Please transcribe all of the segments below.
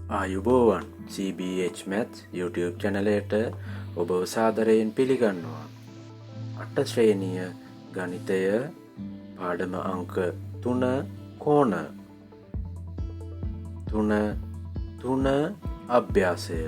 ආයුබෝවන් CBH Maths YouTube චැනලයට ඔබව සාදරයෙන් පිළිගන්නවා. 8 ශ්‍රේණිය ගණිතය පාඩම අංක 3 කෝණ 3 අභ්‍යාසය.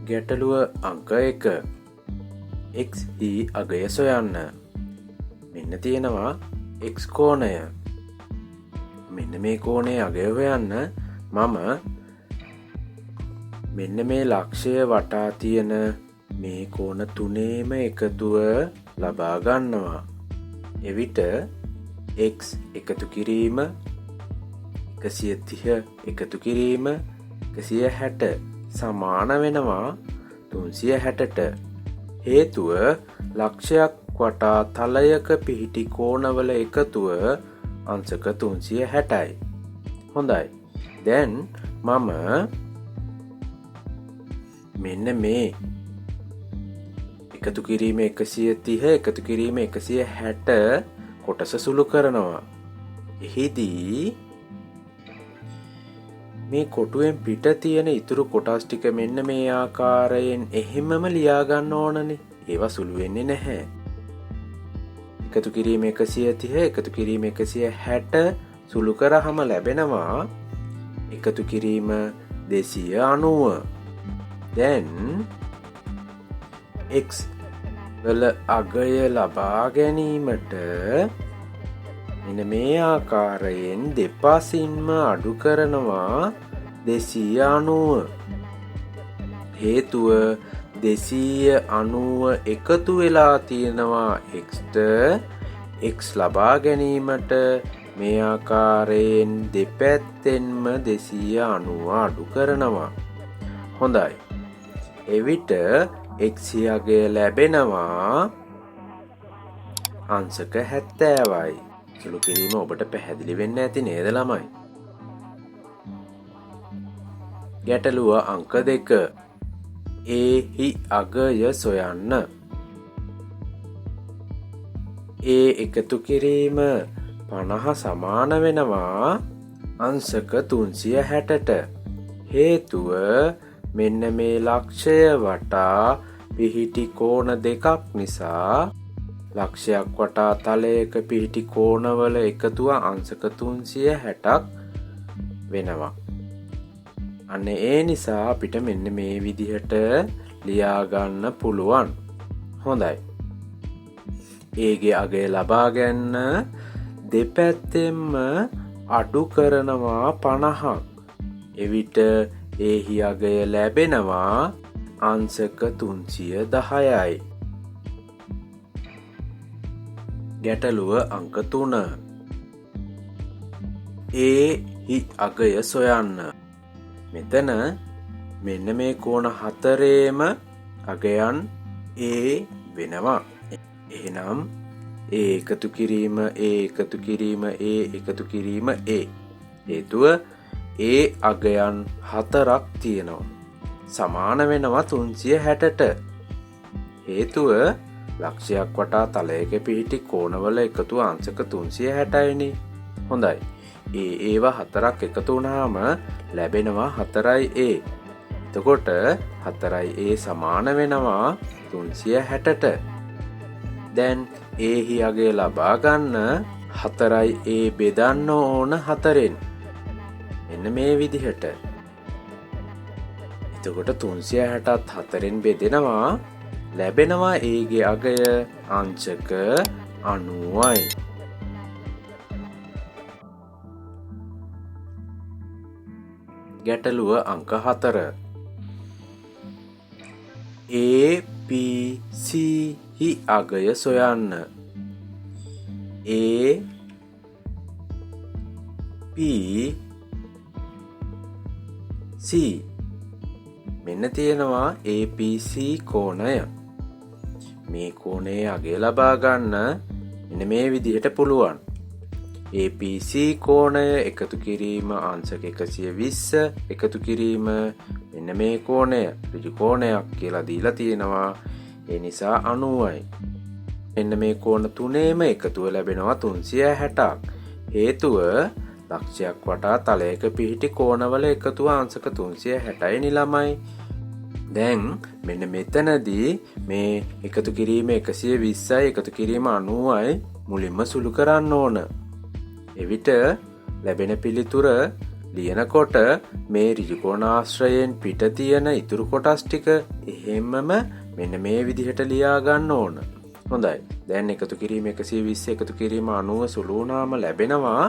ගැටලුව අංක 1 x හි අගය සොයන්න. මෙන්න තියෙනවා x කෝණය. මෙන්න මේ කෝණයේ අගය හොයන්න මම මෙන්න මේ ලක්ෂය වටා තියෙන මේ කෝණ තුනේම එකතුව ලබා ගන්නවා. එවිට x එකතු කිරීම 130 එකතු කිරීම 160 සමාන වෙනවා 360ට. හේතුව ලක්ෂයක් වටා තලයක පිහිටි කෝණවල එකතුව අංශක 360යි. හොඳයි. දැන් මම මෙන්න මේ එකතු කිරීම 130 එකතු කිරීම 160 කොටස සුළු කරනවා. එහිදී මේ කොටුවෙන් පිට තියෙන ඉතුරු කොටස් ටික මෙන්න මේ ආකාරයෙන් එහෙමම ලියා ගන්න ඕනනේ. ඒවා සුළු වෙන්නේ නැහැ. එකතු කිරීම 130 එකතු කිරීම 160 සුළු කරාම ලැබෙනවා එකතු කිරීම 290. දැන් x වල අගය ලබා ගැනීමට මෙන්න මේ ආකාරයෙන් දෙපසින්ම අඩු කරනවා 290. හේතුව 290 එකතු වෙලා තියෙනවා xට. x ලබා ගැනීමට මේ ආකාරයෙන් දෙපැත්තෙන්ම 290 අඩු කරනවා. හොඳයි. එවිට x අගය ලැබෙනවා අංශක 70යි. සුළු කිරීම ඔබට පැහැදිලි වෙන්න ඇති නේද ළමයි? ගැටලුව අංක 2 a හි අගය සොයන්න. a එකතු කිරීම 50 සමාන වෙනවා අංශක 360ට. හේතුව මෙන්න මේ ලක්ෂය වටා පිහිටි කෝණ දෙකක් නිසා ලක්ෂයක් වටා තලයක පිහිටි කෝණවල එකතුව අංශක 360ක් වෙනවා. අන්න ඒ නිසා අපිට මෙන්න මේ විදිහට ලියා ගන්න පුළුවන්. හොඳයි. a ගේ අගය ලබා ගන්න දෙපැත්තෙන්ම අඩු කරනවා 50ක්. එවිට a හි අගය ලැබෙනවා අංශක 310යි. ගැටලුව අංක 3 a හි අගය සොයන්න. මෙතන මෙන්න මේ කෝණ හතරේම අගයන් a වෙනවා. එහෙනම් a එකතු කිරීම a එකතු කිරීම a එකතු කිරීම a. හේතුව a අගයන් 4ක් තියෙනවා. සමාන වෙනවා 360ට. හේතුව ලක්ෂයක් වටා තලයක පිහිටි කෝණවල එකතුව අංශක 360යිනේ. හොඳයි. ඒවා 4ක් එකතු වුණාම ලැබෙනවා 4a. එතකොට 4a සමාන වෙනවා 360ට. දැන් a හි අගය ලබා ගන්න 4a බෙදන්න ඕන 4ෙන්. මෙන්න මේ විදිහට. එතකොට 360ත් 4ෙන් බෙදෙනවා ලැබෙනවා a ගේ අගය අංශක 90යි. ගැටලුව අංක 4 ABC හි අගය සොයන්න. ABC මෙන්න තියෙනවා APC කෝණය. මේ කෝණයේ අගය ලබා ගන්න මෙන්න මේ විදිහට පුළුවන්. APC කෝණය එකතු කිරීම අංශක 120 එකතු කිරීම මෙන්න මේ කෝණය ඍජු කෝණයක් කියලා දීලා තියෙනවා. ඒ නිසා 90යි. මෙන්න මේ කෝණ තුනේම එකතුව ලැබෙනවා 360ක්. හේතුව ලක්ෂයක් වටා තලයක පිහිටි කෝණවල එකතුව අංශක 360යි ළමයි. දැන් මෙන්න මෙතනදී මේ එකතු කිරීම 120යි එකතු කිරීම 90යි මුලින්ම සුළු කරන්න ඕන. එවිට ලැබෙන පිළිතුර ලියනකොට මේ ඍජුකෝණාශ්‍රයෙන් පිට තියෙන ඉතුරු කොටස් ටික එහෙමම මෙන්න මේ විදිහට ලියා ගන්න ඕන. හොඳයි. දැන් එකතු කිරීම 120 එකතු කිරීම 90 සුළු වුණාම ලැබෙනවා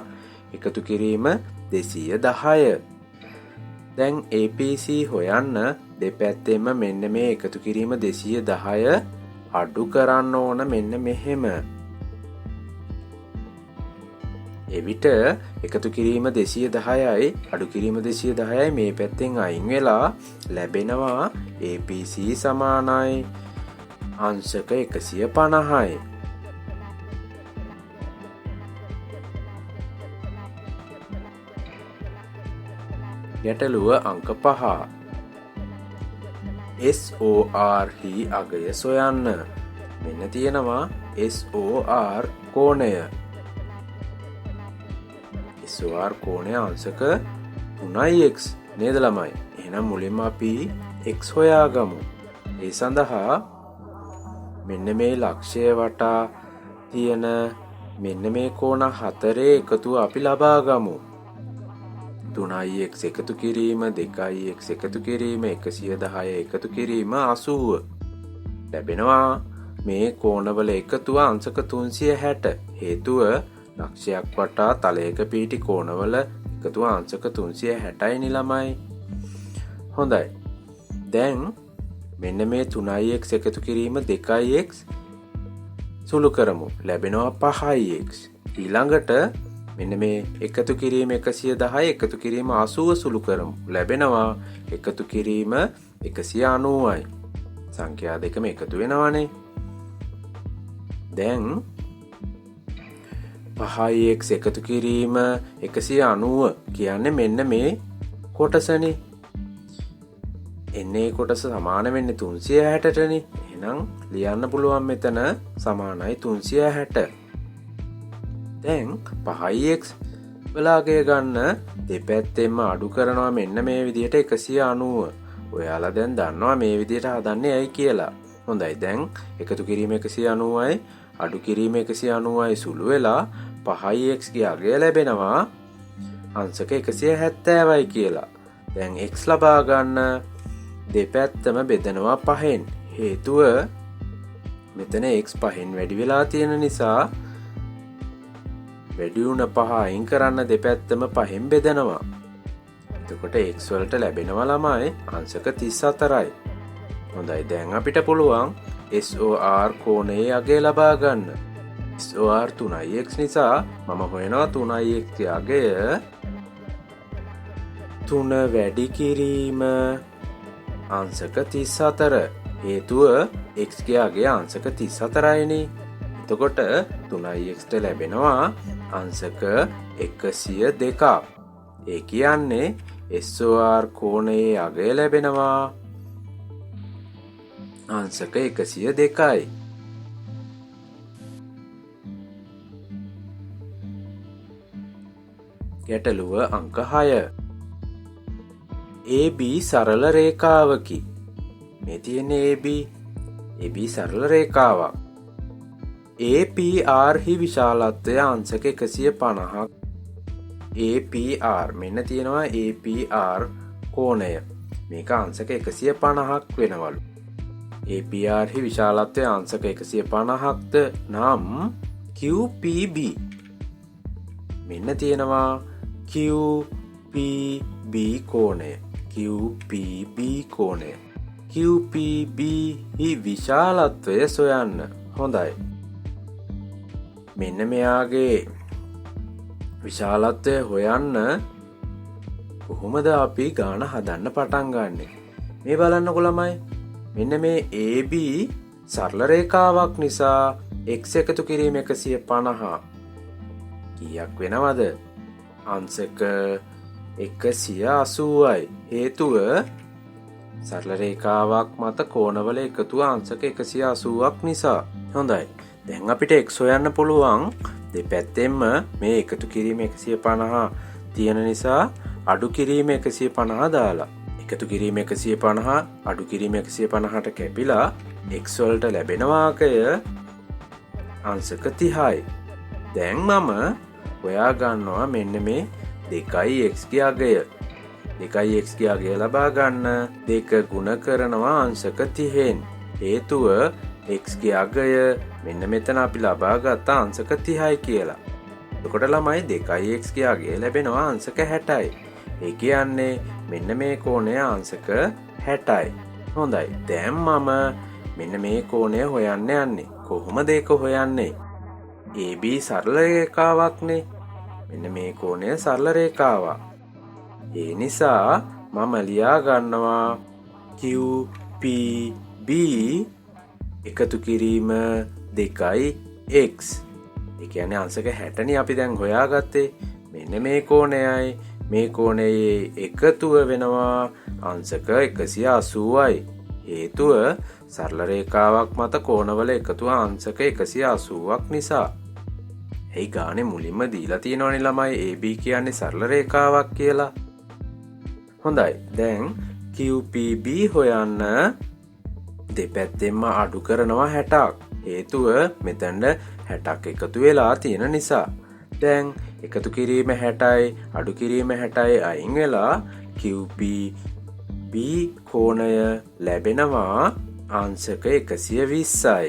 එකතු කිරීම 210. දැන් APC හොයන්න දෙපැත්තෙම මෙන්න මේ එකතු කිරීම 210 අඩු කරන්න ඕන මෙන්න මෙහෙම. එවිට එකතු කිරීම 210යි අඩු කිරීම 210යි මේ පැත්තෙන් අයින් වෙලා ලැබෙනවා APC සමානයි අංශක 150යි. ගැටලුව අංක 5. SOR හි අගය සොයන්න. මෙන්න තියෙනවා SOR කෝණය. SOR කෝණය අංශක 3x නේද ළමයි? එහෙනම් මුලින්ම අපි x හොයාගමු. ඒ සඳහා මෙන්න මේ ලක්ෂය වටා තියෙන මෙන්න මේ කෝණ හතරේ එකතුව අපි ලබා ගමු. 3x එකතු කිරීම 2x එකතු කිරීම 110 එකතු කිරීම 80 ලැබෙනවා මේ කෝණවල එකතුව අංශක 360. හේතුව ලක්ෂයක් වටා තලයක පිහිටි කෝණවල එකතුව අංශක 360යි ළමයි. හොඳයි. දැන් මෙන්න මේ 3x එකතු කිරීම 2x සුළු කරමු. ලැබෙනවා 5x. ඊළඟට මෙන්න මේ එකතු කිරීම 110 එකතු කිරීම 80 සුළු කරමු. ලැබෙනවා එකතු කිරීම 190යි. සංඛ්‍යා දෙකම එකතු වෙනවානේ. දැන් 5x එකතු කිරීම 190 කියන්නේ මෙන්න මේ කොටසනේ. එන්නේ කොටස සමාන වෙන්නේ 360ටනේ. එහෙනම් ලියන්න පුළුවන් මෙතන සමානයි 360. දැන් 5x වලාගේ ගන්න දෙපැත්තෙන්ම අඩු කරනවා මෙන්න මේ විදිහට 190. ඔයාලා දැන් දන්නවා මේ විදිහට හදන්නේ ඇයි කියලා. හොඳයි. දැන් එකතු කිරීම 190යි අඩු කිරීම 190යි සුළු වෙලා 5x ගේ අගය ලැබෙනවා අංශක 170යි කියලා. දැන් x ලබා ගන්න දෙපැත්තම බෙදනවා 5න්. හේතුව මෙතන x 5න් වැඩි වෙලා තියෙන නිසා වැඩි වුණ 5 අයින් කරන්න දෙපැත්තම 5න් බෙදනවා. එතකොට x වලට ලැබෙනවා ළමයි අංශක 34යි. හොඳයි. දැන් අපිට පුළුවන් SOR කෝණයේ අගය ලබා ගන්න. SOR 3x නිසා මම හොයනවා 3x ගේ අගය 3 වැඩි කිරීම අංශක 34. හේතුව x ගේ අගය අංශක 34යිනේ. එතකොට 3x ට ලැබෙනවා අංශක 102ක්. ඒ කියන්නේ SOR කෝණයේ අගය ලැබෙනවා අංශක 102යි. ගැටලුව අංක 6. AB සරල රේඛාවකි. මේ තියෙන්නේ AB සරල රේඛාවක්. APR හි විශාලත්වය අංශක 150ක්. APR මෙන්න තියෙනවා APR කෝණය. මේක අංශක 150ක් වෙනවලු. APR හි විශාලත්වය අංශක 150ක්ද නම් QPB මෙන්න තියෙනවා QPB කෝණය. QPB කෝණය. QPB හි විශාලත්වය සොයන්න. හොඳයි. මෙන්න මෙයාගේ විශාලත්වය හොයන්න කොහොමද අපි ගාන හදන්න පටන් ගන්නෙ? මේ බලන්නකො ළමයි. මෙන්න මේ AB සරල රේඛාවක් නිසා x එකතු කිරීම 150 කීයක් වෙනවද? අංශක 180යි. හේතුව සරල රේඛාවක් මත කෝණවල එකතුව අංශක 180ක් නිසා. හොඳයි. දැන් අපිට x හොයන්න පුළුවන් දෙපැත්තෙන්ම මේ එකතු කිරීම 150 තියෙන නිසා අඩු කිරීම 150 දාලා එකතු කිරීම 150 අඩු කිරීම 150ට කැපිලා x වලට ලැබෙන වාකය අංශක 30යි. දැන් මම හොයා ගන්නවා මෙන්න මේ 2x ගේ අගය. 2x ගේ අගය ලබා ගන්න 2 ගුණ කරනවා අංශක 30න්. හේතුව x ගේ අගය මෙන්න මෙතන අපි ලබා ගත්ත අංශක 30යි කියලා. එතකොට ළමයි 2x ගේ අගය ලැබෙනවා අංශක 60යි. ඒ කියන්නේ මෙන්න මේ කෝණය අංශක 60යි. හොඳයි. දැන් මම මෙන්න මේ කෝණය හොයන්න යන්නේ. කොහොමද ඒක හොයන්නේ? AB සරල රේඛාවක්නේ. මෙන්න මේ කෝණය සරල රේඛාවක්. ඒ නිසා මම ලියා ගන්නවා QPB එකතු කිරීම 2x. ඒ කියන්නේ අංශක 60නේ අපි දැන් හොයාගත්තේ. මෙන්න මේ කෝණයයි මේ කෝණයේ එකතුව වෙනවා අංශක 180යි. හේතුව සරල රේඛාවක් මත කෝණවල එකතුව අංශක 180ක් නිසා. එයි ගානේ මුලින්ම දීලා තියෙනවනේ ළමයි AB කියන්නේ සරල රේඛාවක් කියලා. හොඳයි. දැන් QPB හොයන්න දෙපැත්තෙන්ම අඩු කරනවා 60ක්. හේතුව මෙතනට 60ක් එකතු වෙලා තියෙන නිසා. දැන් එකතු කිරීම 60යි අඩු කිරීම 60යි අයින් වෙලා QPB කෝණය ලැබෙනවා අංශක 120යි.